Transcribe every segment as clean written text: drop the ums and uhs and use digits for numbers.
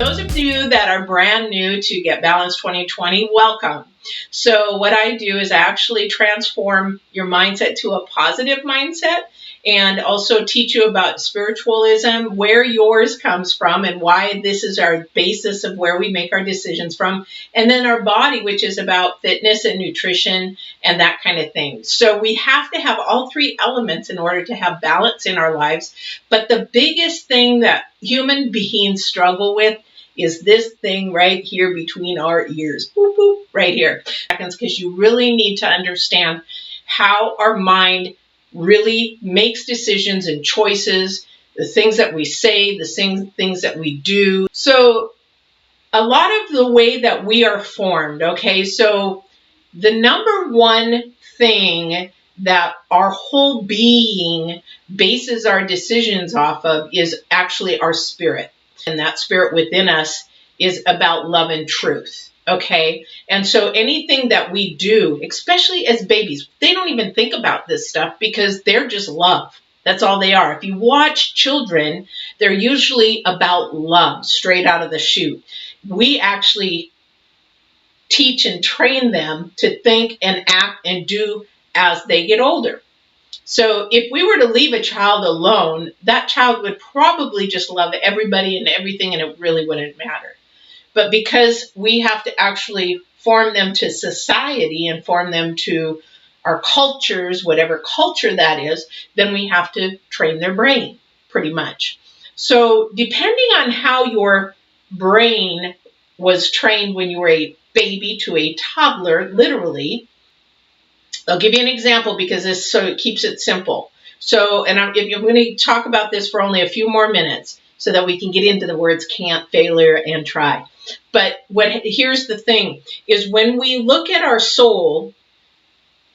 Those of you that are brand new to Get Balanced 2020, welcome. So what I do is I actually transform your mindset to a positive mindset and also teach you about spiritualism, where yours comes from and why this is our basis of where we make our decisions from. And then our body, which is about fitness and nutrition and that kind of thing. So we have to have all three elements in order to have balance in our lives. But the biggest thing that human beings struggle with is this thing right here between our ears, boop, boop, right here. Because you really need to understand how our mind really makes decisions and choices, the things that we say, the things that we do. So a lot of the way that we are formed, okay, so the number one thing that our whole being bases our decisions off of is actually our spirit. And that spirit within us is about love and truth, okay? And so anything that we do, especially as babies, they don't even think about this stuff because they're just love. That's all they are. If you watch children, they're usually about love, straight out of the chute. We actually teach and train them to think and act and do as they get older. So if we were to leave a child alone, that child would probably just love everybody and everything, and it really wouldn't matter. But because we have to actually form them to society and form them to our cultures, whatever culture that is, then we have to train their brain, pretty much. So depending on how your brain was trained when you were a baby to a toddler, literally, I'll give you an example because it keeps it simple. So, and I'm going to talk about this for only a few more minutes so that we can get into the words can't, failure, and try. But here's the thing, is when we look at our soul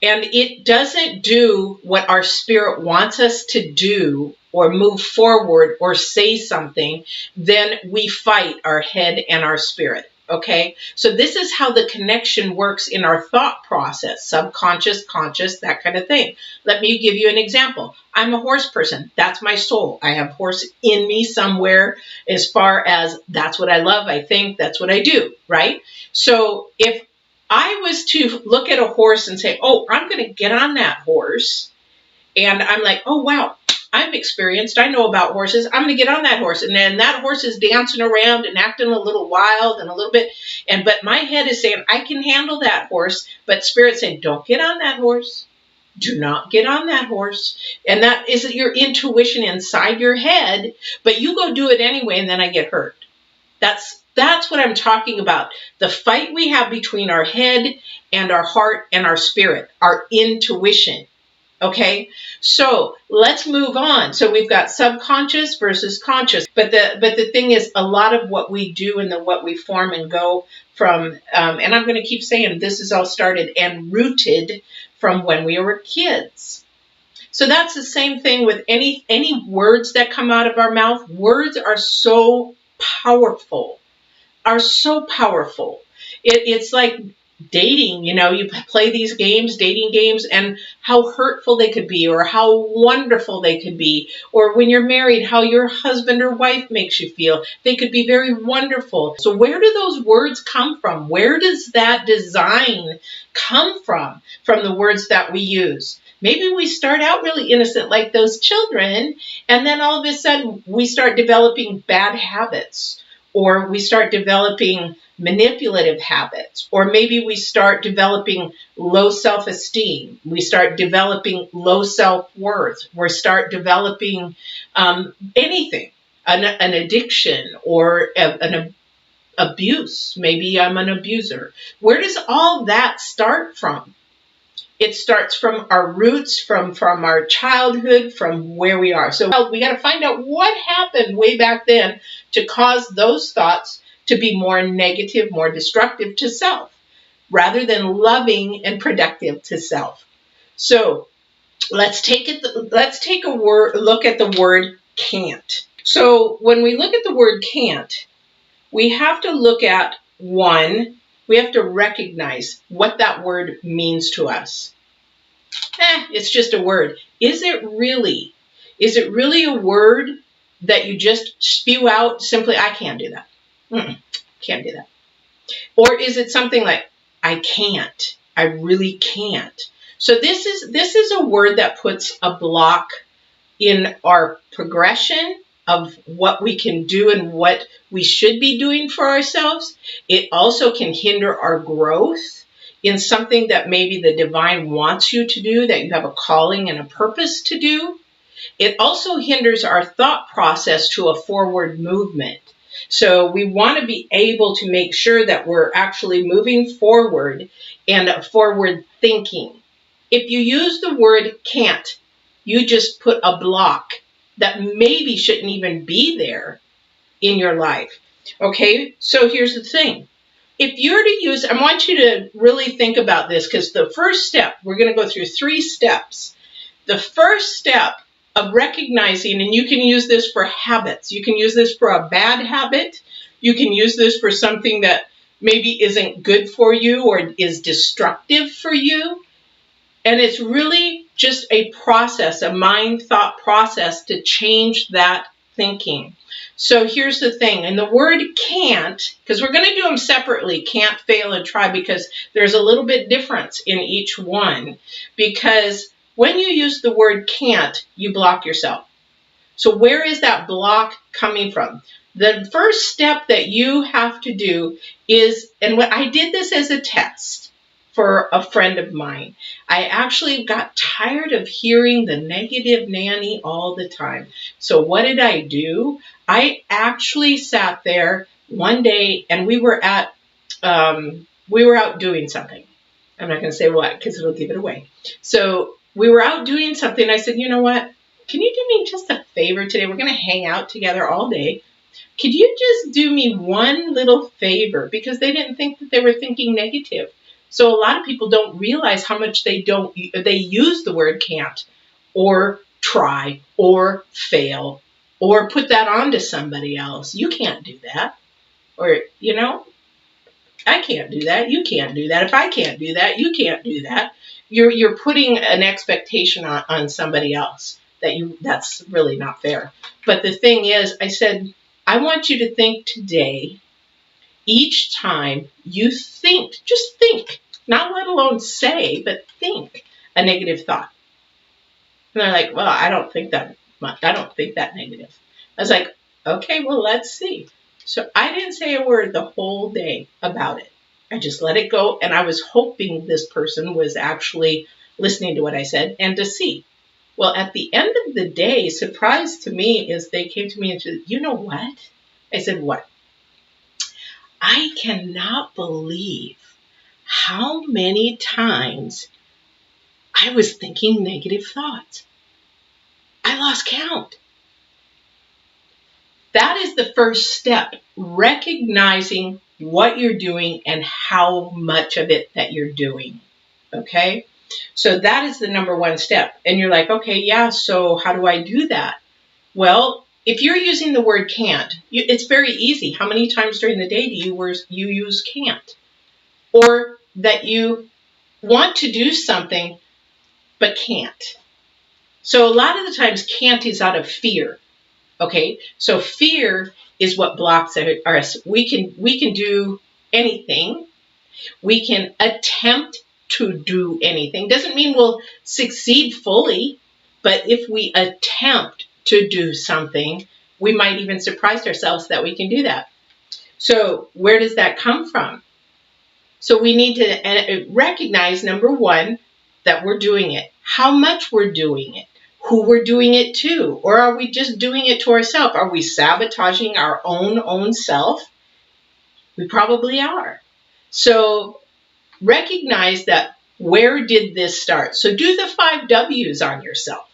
and it doesn't do what our spirit wants us to do or move forward or say something, then we fight our head and our spirit. Okay, so this is how the connection works in our thought process, subconscious, conscious, that kind of thing. Let me give you an example. I'm a horse person. That's my soul. I have horse in me somewhere as far as that's what I love. I think that's what I do, right? So if I was to look at a horse and say, oh, I'm going to get on that horse. And I'm like, oh, wow. I'm experienced. I know about horses. I'm going to get on that horse. And then that horse is dancing around and acting a little wild and a little bit. But my head is saying, I can handle that horse. But Spirit's saying, don't get on that horse. Do not get on that horse. And that is your intuition inside your head. But you go do it anyway, and then I get hurt. That's what I'm talking about. The fight we have between our head and our heart and our spirit, our intuition. Okay, so let's move on. So we've got subconscious versus conscious. But the thing is, a lot of what we do and what we form and go from, and I'm going to keep saying this is all started and rooted from when we were kids. So that's the same thing with any words that come out of our mouth. Words are so powerful, It's like dating, you play these games, dating games, and how hurtful they could be or how wonderful they could be. Or when you're married, how your husband or wife makes you feel. They could be very wonderful. So where do those words come from? Where does that design come from? From the words that we use. Maybe we start out really innocent like those children, and then all of a sudden we start developing bad habits, or we start developing manipulative habits, or maybe we start developing low self-esteem. We start developing low self-worth. We start developing anything, an addiction or an abuse. Maybe I'm an abuser. Where does all that start from? It starts from our roots, from our childhood, from where we are. So we got to find out what happened way back then to cause those thoughts to be more negative, more destructive to self, rather than loving and productive to self. So let's take a look at the word can't. So when we look at the word can't, we have to look at one. We have to recognize what that word means to us. It's just a word. Is it really a word that you just spew out simply, I can't do that? Can't do that. Or is it something like, I can't, I really can't? So this is a word that puts a block in our progression of what we can do and what we should be doing for ourselves. It also can hinder our growth in something that maybe the divine wants you to do, that you have a calling and a purpose to do. It also hinders our thought process to a forward movement. So we want to be able to make sure that we're actually moving forward and forward thinking. If you use the word can't, you just put a block that maybe shouldn't even be there in your life. Okay, so here's the thing. If you're to use, I want you to really think about this, because the first step, we're going to go through 3 steps. The first step of recognizing, and you can use this for habits. You can use this for a bad habit. You can use this for something that maybe isn't good for you or is destructive for you. And it's really just a process, a mind thought process to change that thinking. So here's the thing, and the word can't, because we're going to do them separately, can't, fail, and try, because there's a little bit difference in each one. Because when you use the word can't, you block yourself. So where is that block coming from? The first step that you have to do is, and what I did this as a test for a friend of mine. I actually got tired of hearing the negative nanny all the time. So what did I do? I actually sat there one day, and we were out doing something. I'm not going to say what, because it'll give it away. So we were out doing something. I said, you know what? Can you do me just a favor today? We're going to hang out together all day. Could you just do me one little favor? Because they didn't think that they were thinking negative. So a lot of people don't realize how much they use the word can't, or try, or fail, or put that on to somebody else. You can't do that. Or, I can't do that. You can't do that. If I can't do that, you can't do that. You're putting an expectation on somebody else that's really not fair. But the thing is, I said, I want you to think today, each time you think, just think, not let alone say, but think a negative thought. And they're like, well, I don't think that much. I don't think that negative. I was like, okay, well, let's see. So I didn't say a word the whole day about it. I just let it go. And I was hoping this person was actually listening to what I said and to see. Well, at the end of the day, surprise to me is they came to me and said, you know what? I said, what? I cannot believe how many times I was thinking negative thoughts. I lost count. That is the first step, recognizing what you're doing and how much of it that you're doing. Okay? So that is the number one step. And you're like, okay, yeah, so how do I do that? Well, if you're using the word can't, it's very easy. How many times during the day do you use can't? Or that you want to do something but can't. So a lot of the times can't is out of fear. Okay, so fear is what blocks us. We can do anything. We can attempt to do anything. Doesn't mean we'll succeed fully, but if we attempt to do something, we might even surprise ourselves that we can do that. So where does that come from? So we need to recognize, number one, that we're doing it, how much we're doing it, who we're doing it to, or are we just doing it to ourselves? Are we sabotaging our own self? We probably are. So recognize that, where did this start? So do the 5 W's on yourself.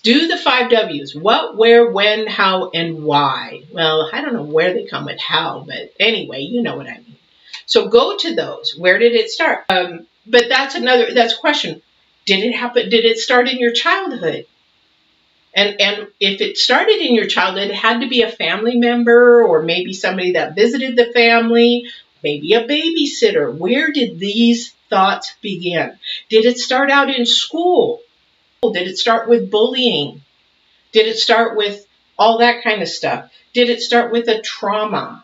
Do the 5 W's. What, where, when, how, and why. Well, I don't know where they come with how, but anyway, you know what I mean. So go to those. Where did it start? But that's a question. Did it happen? Did it start in your childhood? And if it started in your childhood, it had to be a family member, or maybe somebody that visited the family, maybe a babysitter. Where did these thoughts begin? Did it start out in school? Did it start with bullying? Did it start with all that kind of stuff? Did it start with a trauma?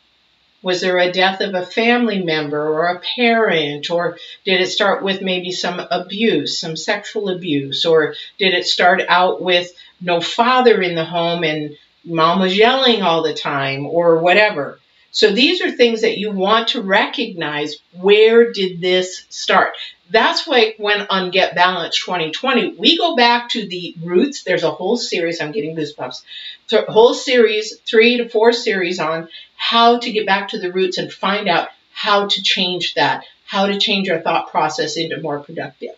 Was there a death of a family member or a parent? Or did it start with maybe some abuse, some sexual abuse? Or did it start out with no father in the home and mom was yelling all the time or whatever? So these are things that you want to recognize. Where did this start? That's why when on Get Balanced 2020, we go back to the roots. There's a whole series, I'm getting goosebumps, whole series, 3 to 4 series on how to get back to the roots and find out how to change that, how to change our thought process into more productive.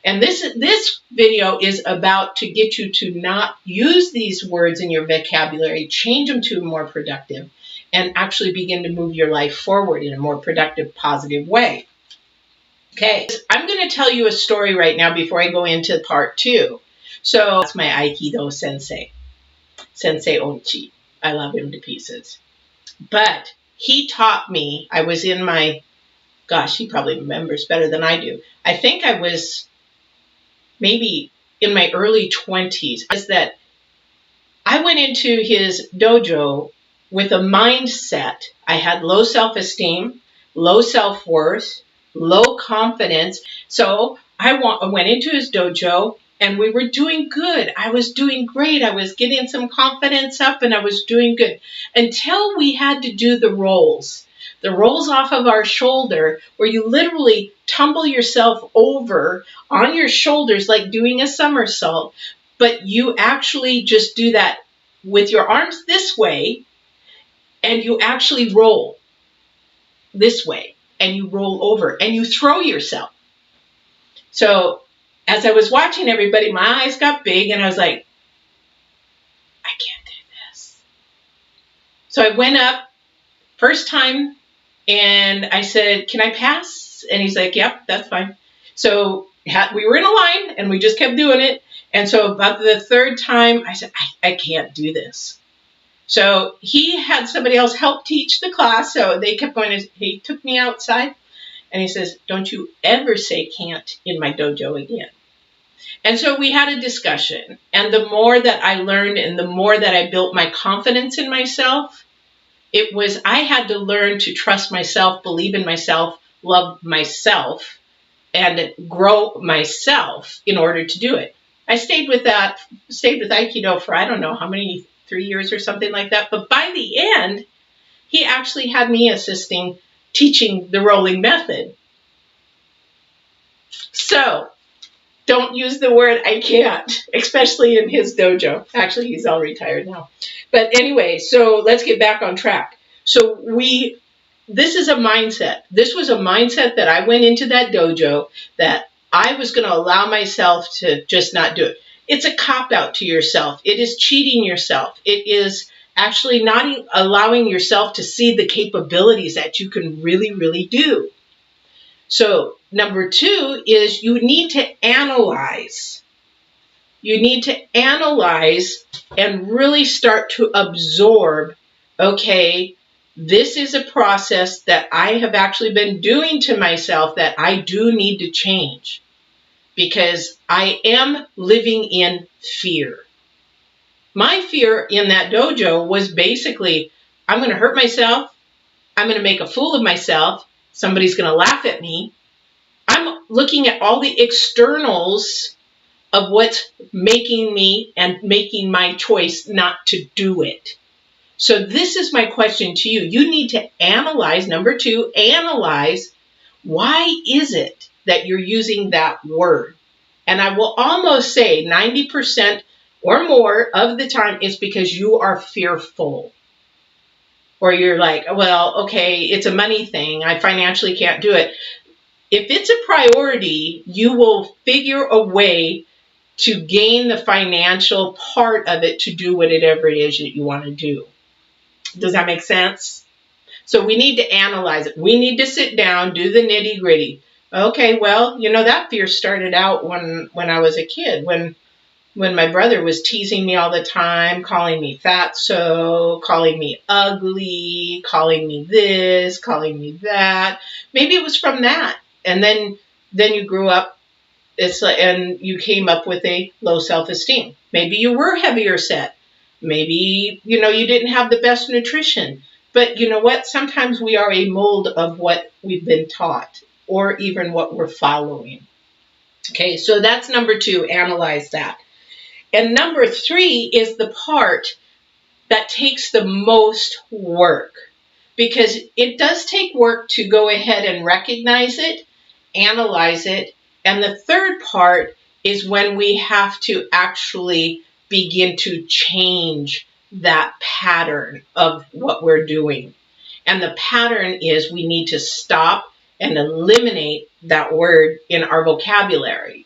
And this video is about to get you to not use these words in your vocabulary, change them to more productive, and actually begin to move your life forward in a more productive, positive way. Okay, I'm going to tell you a story right now before I go into part 2. So that's my Aikido sensei, Sensei Onchi. I love him to pieces. But he taught me, I was in my, gosh, he probably remembers better than I do. I think I was maybe in my early 20s. Is that I went into his dojo with a mindset. I had low self-esteem, low self-worth, low confidence. So I went into his dojo and we were doing good. I was doing great. I was getting some confidence up and I was doing good until we had to do the rolls off of our shoulder, where you literally tumble yourself over on your shoulders like doing a somersault, but you actually just do that with your arms this way and you actually roll this way and you roll over and you throw yourself. So as I was watching everybody, my eyes got big and I was like, I can't do this. So I went up first time and I said, can I pass? And he's like, yep, that's fine. So we were in a line and we just kept doing it. And so about the third time, I said, I can't do this. So he had somebody else help teach the class. So they kept going. He took me outside and he says, don't you ever say can't in my dojo again. And so we had a discussion. And the more that I learned and the more that I built my confidence in myself, it was I had to learn to trust myself, believe in myself, love myself, and grow myself in order to do it. I stayed with Aikido for I don't know how many, 3 years or something like that. But by the end, he actually had me assisting, teaching the rolling method. So don't use the word I can't, especially in his dojo. Actually, he's all retired now. But anyway, so let's get back on track. So this is a mindset. This was a mindset that I went into that dojo that I was going to allow myself to just not do it. It's a cop-out to yourself. It is cheating yourself. It is actually not allowing yourself to see the capabilities that you can really, really do. So number 2 is you need to analyze. You need to analyze and really start to absorb, okay, this is a process that I have actually been doing to myself that I do need to change because I am living in fear. My fear in that dojo was basically, I'm going to hurt myself. I'm going to make a fool of myself. Somebody's going to laugh at me. I'm looking at all the externals of what's making me and making my choice not to do it. So this is my question to you. You need to analyze, number 2, analyze why is it that you're using that word? And I will almost say 90% or more of the time it's because you are fearful. Or you're like, well, okay, it's a money thing. I financially can't do it. If it's a priority, you will figure a way to gain the financial part of it to do whatever it is that you want to do. Does that make sense? So we need to analyze it. We need to sit down, do the nitty gritty. Okay, well, that fear started out when I was a kid, when my brother was teasing me all the time, calling me fatso, calling me ugly, calling me this, calling me that. Maybe it was from that. And then you grew up, and you came up with a low self-esteem. Maybe you were heavier set. Maybe, you didn't have the best nutrition. But you know what? Sometimes we are a mold of what we've been taught or even what we're following. Okay, so that's number 2, analyze that. And number 3 is the part that takes the most work, because it does take work to go ahead and recognize it, analyze it, and the third part is when we have to actually begin to change that pattern of what we're doing. And the pattern is we need to stop and eliminate that word in our vocabulary.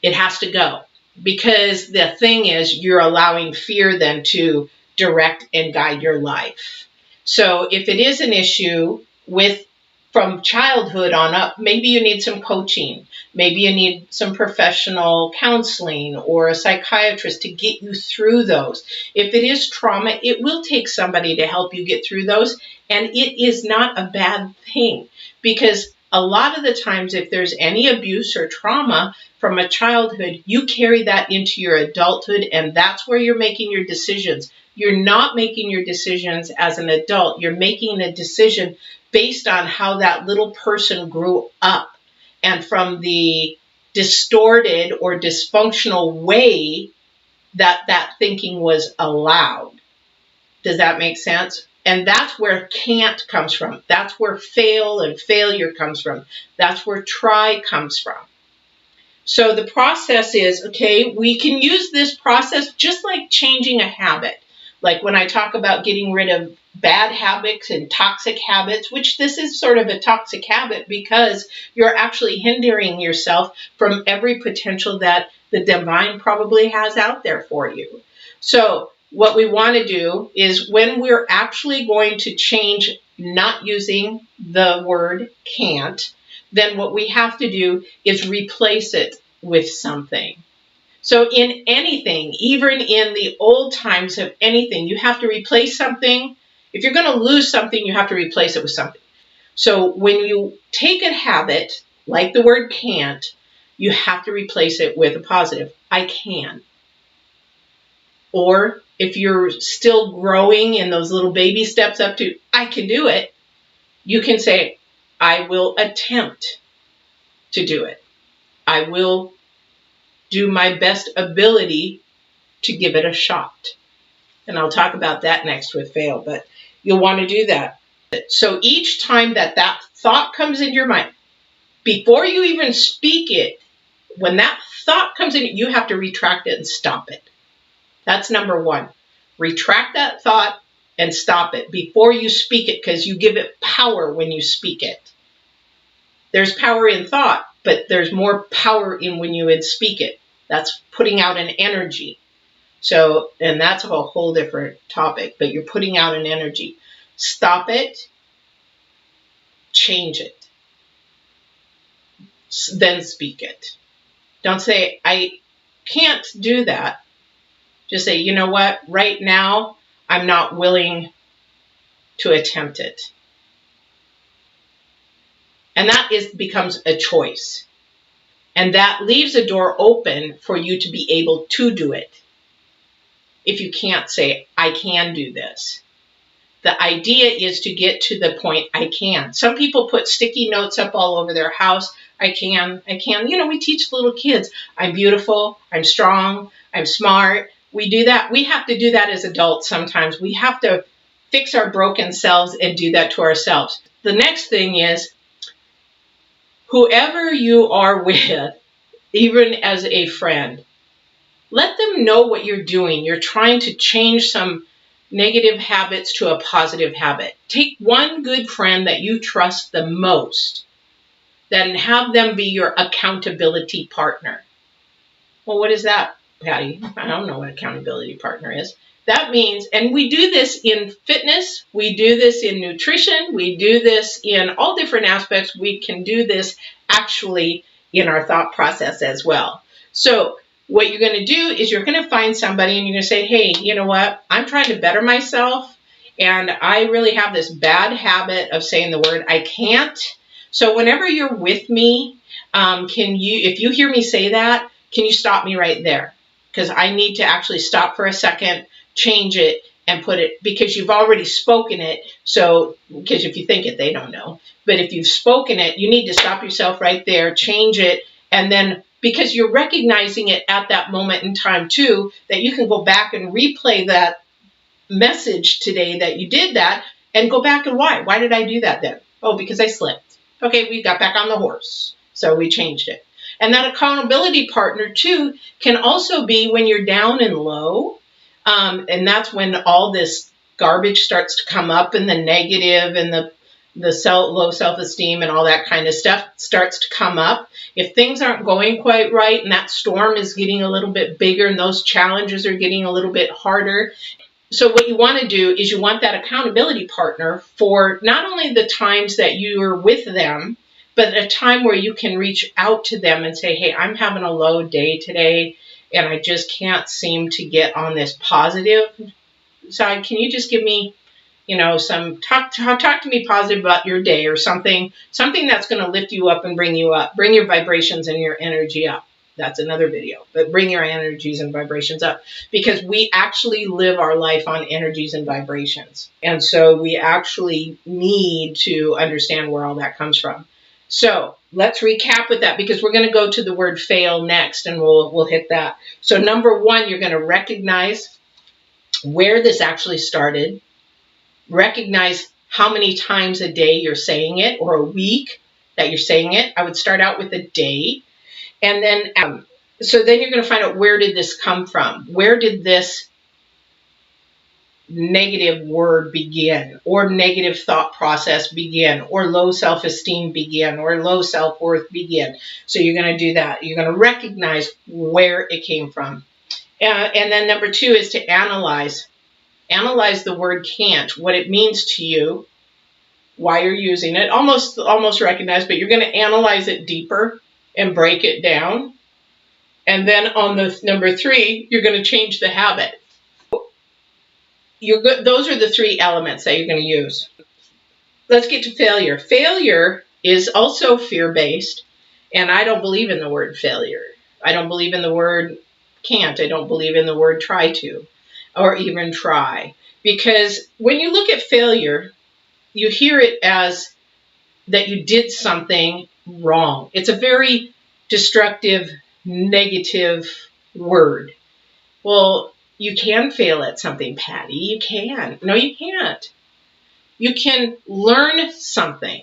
It has to go, because the thing is, you're allowing fear then to direct and guide your life. So if it is an issue from childhood on up, maybe you need some coaching. Maybe you need some professional counseling or a psychiatrist to get you through those. If it is trauma, it will take somebody to help you get through those. And it is not a bad thing, because a lot of the times if there's any abuse or trauma from a childhood, you carry that into your adulthood, and that's where you're making your decisions. You're not making your decisions as an adult. You're making a decision based on how that little person grew up and from the distorted or dysfunctional way that that thinking was allowed. Does that make sense? And that's where can't comes from. That's where fail and failure comes from. That's where try comes from. So the process is, okay, we can use this process just like changing a habit. Like when I talk about getting rid of bad habits and toxic habits, which this is sort of a toxic habit because you're actually hindering yourself from every potential that the divine probably has out there for you. So what we want to do is when we're actually going to change not using the word can't, then what we have to do is replace it with something. So in anything, even in the old times of anything, you have to replace something. If you're going to lose something, you have to replace it with something. So when you take a habit, like the word can't, you have to replace it with a positive. I can. Or if you're still growing in those little baby steps up to, I can do it, you can say, I will attempt to do it. I will do my best ability to give it a shot. And I'll talk about that next with fail, but you'll want to do that. So each time that that thought comes into your mind, before you even speak it, when that thought comes in, you have to retract it and stop it. That's number 1. Retract that thought and stop it before you speak it, because you give it power when you speak it. There's power in thought, but there's more power in when you would speak it. That's putting out an energy. So, and that's a whole different topic, but you're putting out an energy. Stop it, change it, then speak it. Don't say, I can't do that. Just say, you know what, right now, I'm not willing to attempt it. And that becomes a choice. And that leaves a door open for you to be able to do it. If you can't say, I can do this. The idea is to get to the point, I can. Some people put sticky notes up all over their house. I can. You know, we teach little kids, I'm beautiful, I'm strong, I'm smart. We do that. We have to do that as adults sometimes. We have to fix our broken selves and do that to ourselves. The next thing is, whoever you are with, even as a friend, let them know what you're doing. You're trying to change some negative habits to a positive habit. Take one good friend that you trust the most, then have them be your accountability partner. Well, what is that, Patty? I don't know what accountability partner is. That means, and we do this in fitness, we do this in nutrition, we do this in all different aspects. We can do this actually in our thought process as well. So what you're going to do is you're going to find somebody and you're going to say, hey, you know what? I'm trying to better myself, and I really have this bad habit of saying the word I can't. So whenever you're with me, if you hear me say that, can you stop me right there? Because I need to actually stop for a second, change it, and put it, because you've already spoken it. So, because if you think it, they don't know. But if you've spoken it, you need to stop yourself right there, change it, and then, because you're recognizing it at that moment in time too, that you can go back and replay that message today that you did that, and go back and why did I do that then? Oh, because I slipped. Okay, we got back on the horse, so we changed it. And that accountability partner too can also be when you're down and low, and that's when all this garbage starts to come up, and the negative and the low self-esteem and all that kind of stuff starts to come up. If things aren't going quite right, and that storm is getting a little bit bigger, and those challenges are getting a little bit harder. So what you want to do is you want that accountability partner for not only the times that you're with them, but a time where you can reach out to them and say, hey, I'm having a low day today, and I just can't seem to get on this positive side. Can you just give me, some talk to me positive about your day, or something that's going to lift you up and bring you up, bring your vibrations and your energy up. That's another video, but bring your energies and vibrations up, because we actually live our life on energies and vibrations. And so we actually need to understand where all that comes from. So let's recap with that, because we're going to go to the word fail next, and we'll hit that. So number one, you're going to recognize where this actually started. Recognize how many times a day you're saying it, or a week that you're saying it. I would start out with a day. And then, so then you're going to find out, where did this come from? Where did this negative word begin, or negative thought process begin, or low self-esteem begin, or low self-worth begin? So you're going to do that. You're going to recognize where it came from. And then number two is to analyze. Analyze the word can't, what it means to you, why you're using it. Almost recognize, but you're going to analyze it deeper and break it down. And then on the number three, you're going to change the habit. Those are the three elements that you're going to use. Let's get to failure. Failure is also fear-based, and I don't believe in the word failure. I don't believe in the word can't. I don't believe in the word try to, or even try. Because when you look at failure, you hear it as that you did something wrong. It's a very destructive, negative word. Well, you can fail at something, Patty. You can. No, you can't. You can learn something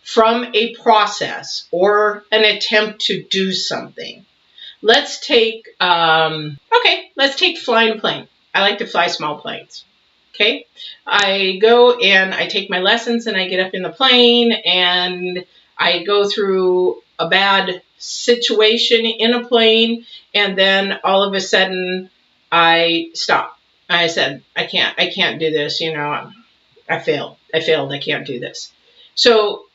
from a process or an attempt to do something. Let's take flying a plane. I like to fly small planes. Okay, I go and I take my lessons, and I get up in the plane, and I go through a bad situation in a plane, and then all of a sudden I stop. I said, I can't do this. I failed. I can't do this. So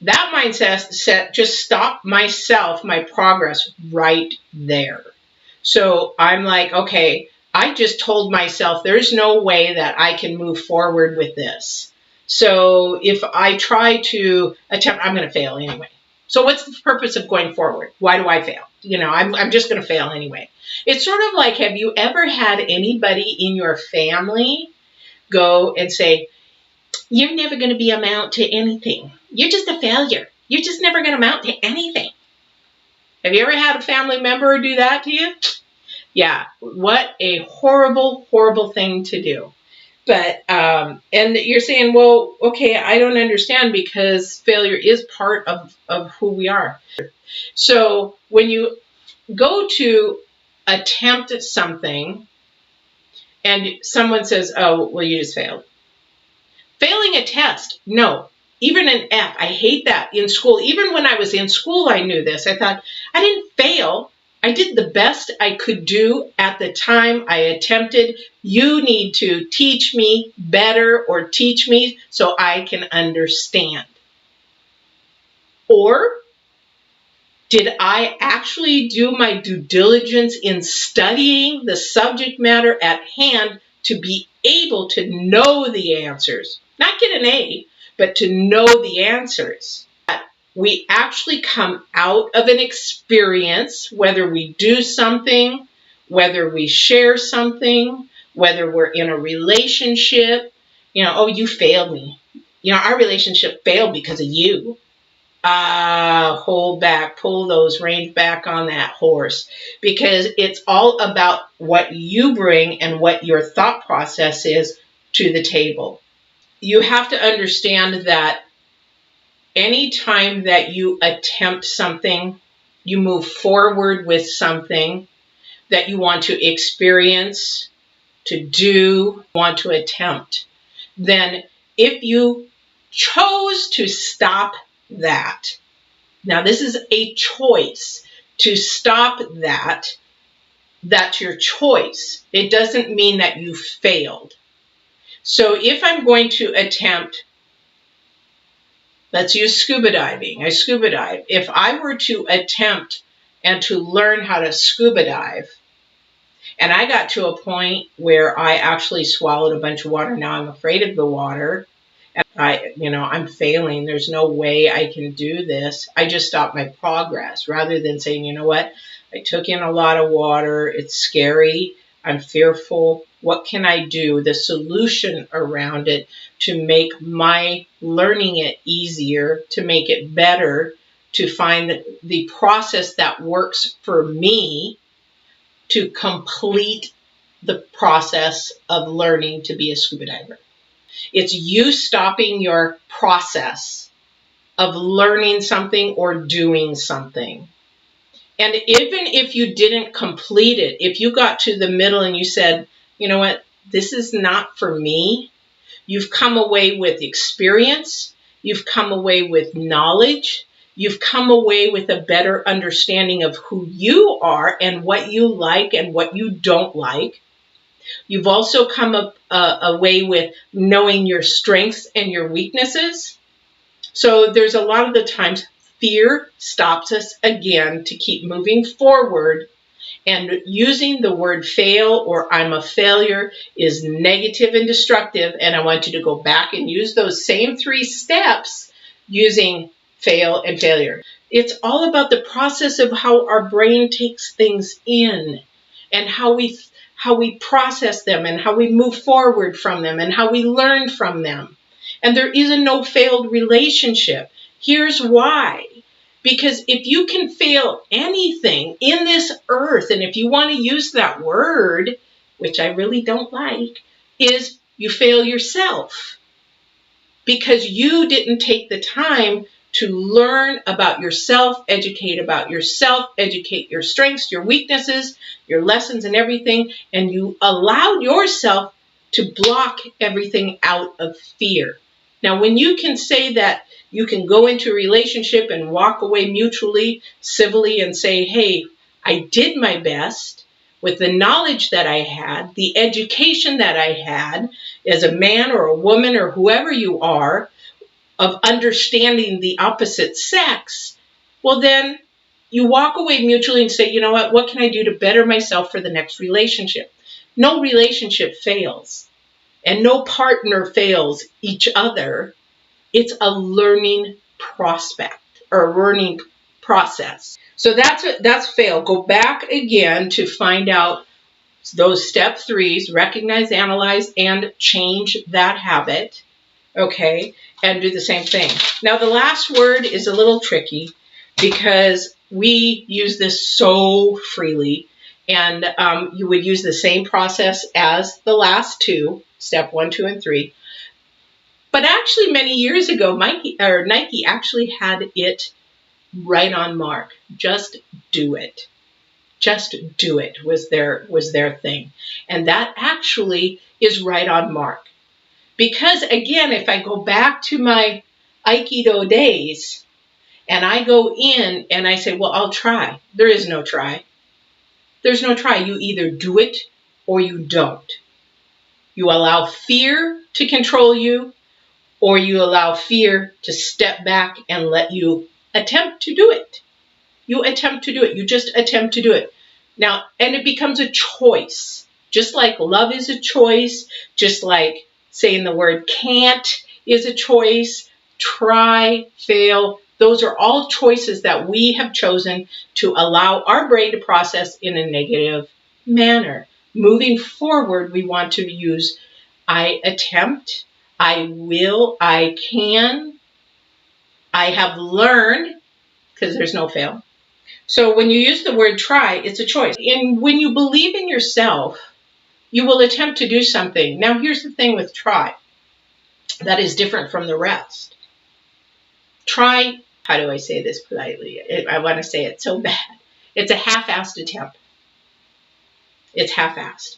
that mindset just stopped my progress right there. So I'm like, okay, I just told myself there's no way that I can move forward with this. So if I try to attempt, I'm going to fail anyway. So what's the purpose of going forward? Why do I fail? I'm just going to fail anyway. It's sort of like, have you ever had anybody in your family go and say, you're never going to amount to anything. You're just a failure. You're just never going to amount to anything. Have you ever had a family member do that to you? Yeah, what a horrible, horrible thing to do. But, and you're saying, well, okay, I don't understand, because failure is part of who we are. So when you go to attempt something and someone says, oh, well, you just failed. Failing a test, no. Even an F, I hate that in school. Even when I was in school, I knew this. I thought, I didn't fail. I did the best I could do at the time I attempted. You need to teach me better, or teach me so I can understand. Or did I actually do my due diligence in studying the subject matter at hand to be able to know the answers? Not get an A, but to know the answers. We actually come out of an experience, whether we do something, whether we share something, whether we're in a relationship, oh, you failed me. Our relationship failed because of you. Hold back, pull those reins back on that horse, because it's all about what you bring and what your thought process is to the table. You have to understand that anytime that you attempt something, you move forward with something that you want to experience, to do, want to attempt, then if you chose to stop that, now this is a choice to stop that, that's your choice. It doesn't mean that you failed. So if I'm going to attempt, let's use scuba diving. I scuba dive. If I were to attempt and to learn how to scuba dive, and I got to a point where I actually swallowed a bunch of water. Now I'm afraid of the water. I'm failing. There's no way I can do this. I just stopped my progress rather than saying, you know what? I took in a lot of water. It's scary. I'm fearful. What can I do? The solution around it to make my learning it easier, to make it better, to find the process that works for me to complete the process of learning to be a scuba diver. It's you stopping your process of learning something or doing something. And even if you didn't complete it, if you got to the middle and you said, you know what, this is not for me, you've come away with experience, you've come away with knowledge, you've come away with a better understanding of who you are and what you like and what you don't like. You've also come away with knowing your strengths and your weaknesses. So there's a lot of the times fear stops us again to keep moving forward, and using the word fail or I'm a failure is negative and destructive, and I want you to go back and use those same 3 steps using fail and failure. It's all about the process of how our brain takes things in and how we process them and how we move forward from them and how we learn from them. And there is a no failed relationship. Here's why. Because if you can fail anything in this earth, and if you want to use that word, which I really don't like, is you fail yourself. Because you didn't take the time to learn about yourself, educate your strengths, your weaknesses, your lessons and everything, and you allowed yourself to block everything out of fear. Now, when you can say that you can go into a relationship and walk away mutually, civilly, and say, hey, I did my best with the knowledge that I had, the education that I had as a man or a woman or whoever you are, of understanding the opposite sex, well then you walk away mutually and say, you know what can I do to better myself for the next relationship? No relationship fails, and no partner fails each other. It's a learning prospect or a learning process. So that's fail. Go back again to find out those step 3s, recognize, analyze, and change that habit. Okay, and do the same thing. Now, the last word is a little tricky because we use this so freely, and you would use the same process as the last 2, step 1, 2, and 3. But actually, many years ago, Nike actually had it right on mark. Just do it. Just do it was their thing, and that actually is right on mark. Because again, if I go back to my Aikido days and I go in and I say, well, I'll try. There is no try. There's no try. You either do it or you don't. You allow fear to control you, or you allow fear to step back and let you attempt to do it. You attempt to do it. You just attempt to do it. Now, and it becomes a choice. Just like love is a choice, just like saying the word can't is a choice, try, fail. Those are all choices that we have chosen to allow our brain to process in a negative manner. Moving forward, we want to use I attempt, I will, I can, I have learned, because there's no fail. So when you use the word try, it's a choice. And when you believe in yourself, you will attempt to do something. Now, here's the thing with try that is different from the rest. Try, how do I say this politely? I want to say it so bad. It's a half-assed attempt. It's half-assed.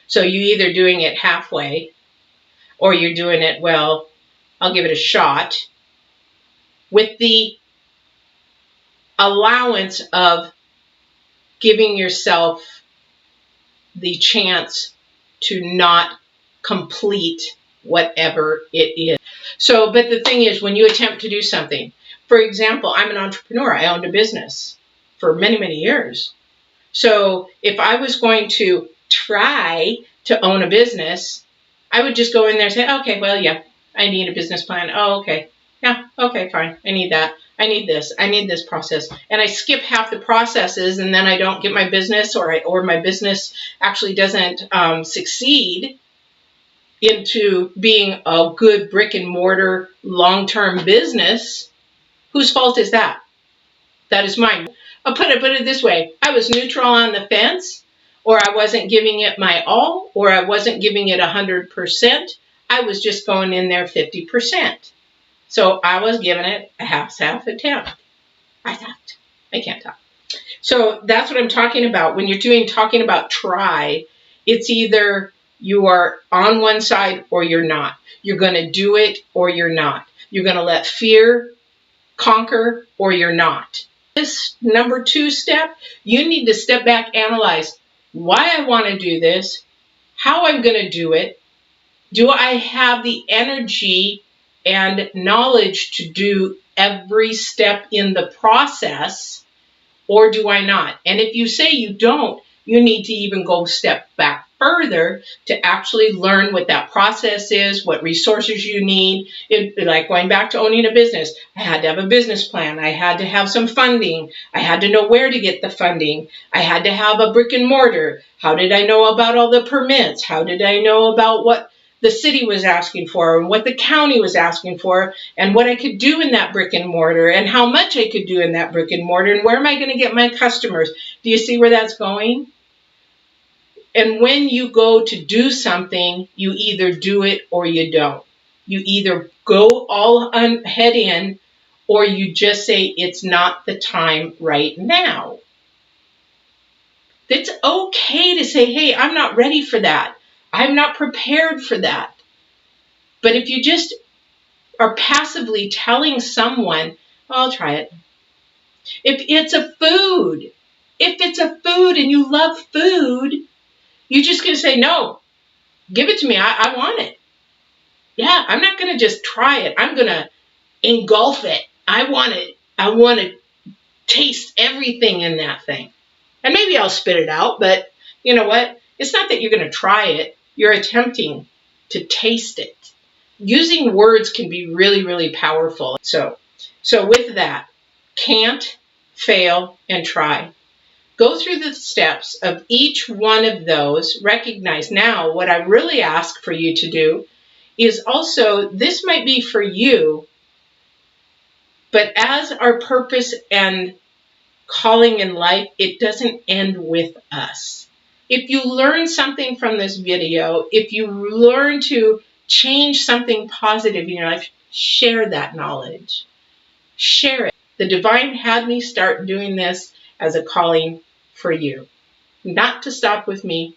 So you're either doing it halfway or you're doing it, well, I'll give it a shot, with the allowance of giving yourself the chance to not complete whatever it is. So, but the thing is, when you attempt to do something, for example, I'm an entrepreneur. I owned a business for many, many years. So if I was going to try to own a business, I would just go in there and say, okay, well, yeah, I need a business plan. Oh, okay. Yeah, okay, fine. I need that. I need this. I need this process. And I skip half the processes, and then I don't get my business, or my business actually doesn't succeed into being a good brick and mortar long-term business. Whose fault is that? That is mine. I'll put it this way. I was neutral on the fence, or I wasn't giving it my all, or I wasn't giving it 100%. I was just going in there 50%. So I was giving it a half attempt. I can't talk. So that's what I'm talking about. When you're talking about try, it's either you are on one side or you're not. You're going to do it or you're not. You're going to let fear conquer or you're not. This number 2 step, you need to step back, analyze why I want to do this, how I'm going to do it. Do I have the energy and knowledge to do every step in the process, or do I not? And if you say you don't, you need to even go step back further to actually learn what that process is, what resources you need. Like going back to owning a business, I had to have a business plan. I had to have some funding. I had to know where to get the funding. I had to have a brick and mortar. How did I know about all the permits? How did I know about what the city was asking for and what the county was asking for and what I could do in that brick and mortar and how much I could do in that brick and mortar and where am I going to get my customers? Do you see where that's going? And when you go to do something, you either do it or you don't. You either go all head in or you just say it's not the time right now. It's okay to say, hey, I'm not ready for that. I'm not prepared for that. But if you just are passively telling someone, I'll try it. If it's a food and you love food, you're just going to say, no, give it to me. I want it. Yeah, I'm not going to just try it. I'm going to engulf it. I want it. I want to taste everything in that thing. And maybe I'll spit it out, but you know what? It's not that you're going to try it. You're attempting to taste it. Using words can be really, really powerful. So with that, can't, fail, and try. Go through the steps of each one of those. Recognize now what I really ask for you to do is also, this might be for you, but as our purpose and calling in life, it doesn't end with us. If you learn something from this video, if you learn to change something positive in your life, share that knowledge. Share it. The divine had me start doing this as a calling for you. Not to stop with me,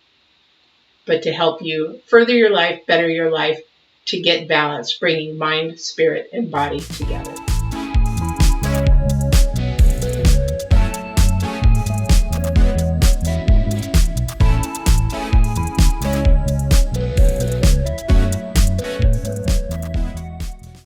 but to help you further your life, better your life, to get balance, bringing mind, spirit, and body together.